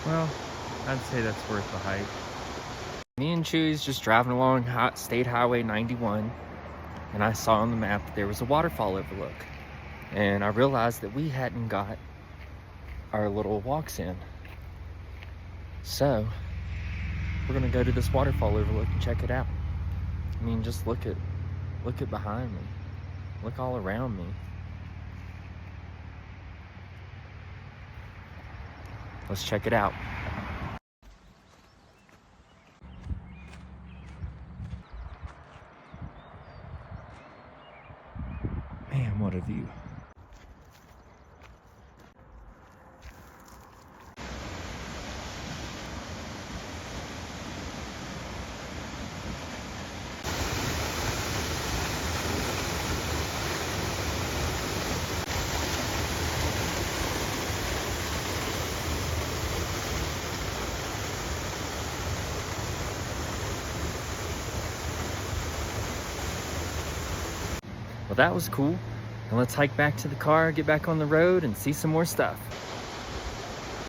Well, I'd say that's worth the hike. Me and Chewy's just driving along State Highway 91, and I saw on the map that there was a waterfall overlook. And I realized that we hadn't got our little walks in. So, we're gonna go to this waterfall overlook and check it out. I mean, just look at behind me. Look all around me. Let's check it out. Man, what a view. Well, that was cool. And let's hike back to the car, get back on the road, and see some more stuff.